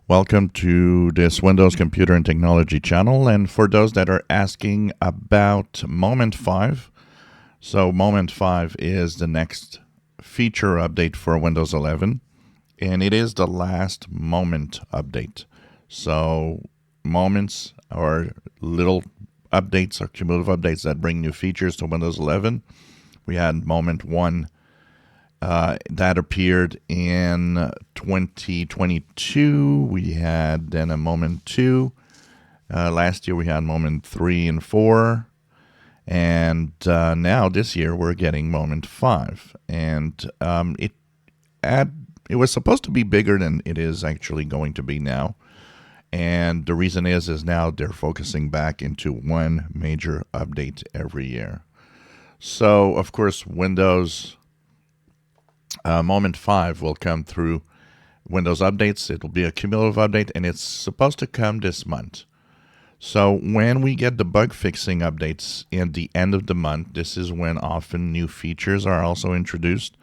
Welcome to this Windows Computer and Technology channel. And for those that are asking about Moment 5, so Moment 5 is the next feature update for Windows 11, and it is the last Moment update. So moments are little updates or cumulative updates that bring new features to Windows 11. We had Moment 1 that appeared in 2022. We had then a Moment 2. Last year we had Moment 3 and 4. And now this year we're getting Moment 5. And it was supposed to be bigger than it is actually going to be now. And the reason is now they're focusing back into one major update every year. So, of course, Windows Moment 5 will come through Windows updates. It'll be a cumulative update, and it's supposed to come this month. So when we get the bug fixing updates in the end of the month, this is when often new features are also introduced,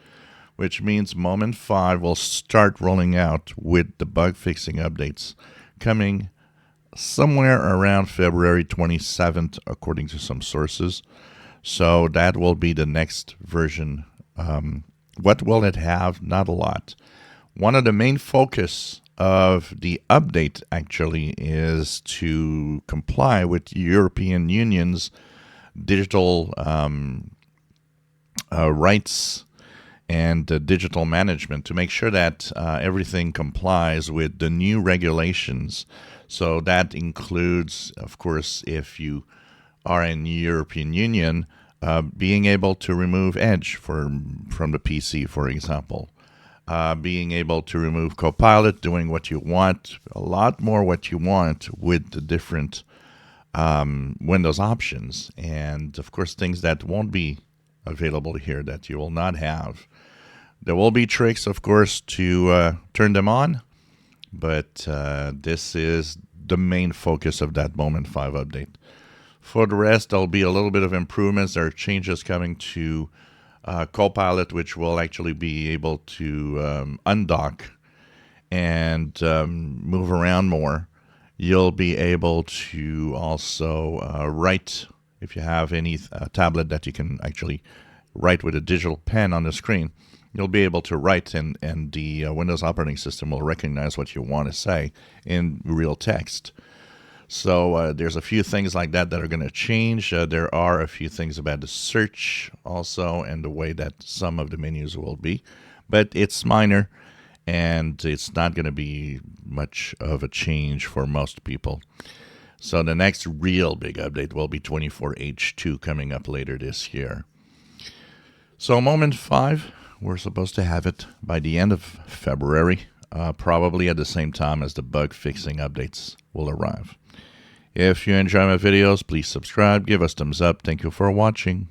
which means Moment 5 will start rolling out with the bug fixing updates coming somewhere around February 27th, according to some sources. So that will be the next version. What will it have? Not a lot. One of the main focus of the update actually is to comply with European Union's digital rights and digital management to make sure that everything complies with the new regulations. So that includes, of course, if you are in the European Union, being able to remove Edge from the PC, for example. Being able to remove Copilot, doing what you want, a lot more what you want with the different Windows options. And, of course, things that won't be available here that you will not have. There will be tricks, of course, to turn them on, but this is the main focus of that Moment 5 update. For the rest, there'll be a little bit of improvements. There are changes coming to Copilot, which will actually be able to undock and move around more. You'll be able to also write, if you have any tablet that you can actually write with a digital pen on the screen. You'll be able to write, and the Windows operating system will recognize what you want to say in real text. So there's a few things like that are going to change. There are a few things about the search also and the way that some of the menus will be. But it's minor, and it's not going to be much of a change for most people. So the next real big update will be 24H2 coming up later this year. So Moment 5, we're supposed to have it by the end of February, probably at the same time as the bug fixing updates will arrive. If you enjoy my videos, please subscribe, give us thumbs up. Thank you for watching.